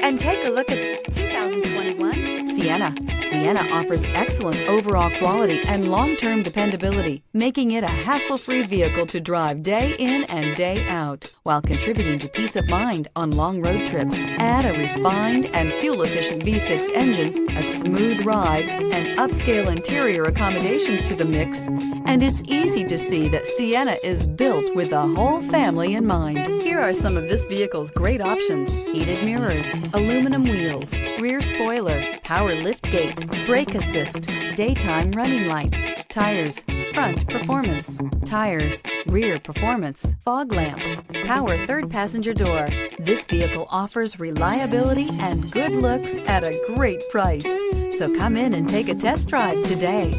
and take a look at the 2021 Sienna. Sienna offers excellent overall quality and long-term dependability, making it a hassle-free vehicle to drive day in and day out, while contributing to peace of mind on long road trips. Add a refined and fuel-efficient V6 engine, a smooth ride, and upscale interior accommodations to the mix, and it's easy to see that Sienna is built with the whole family in mind. Here are some of this vehicle's great options: heated mirrors, aluminum wheels, rear spoiler, power liftgate, brake assist, daytime running lights, tires, front performance, tires, rear performance, fog lamps, power third passenger door. This vehicle offers reliability and good looks at a great price. So come in and take a test drive today.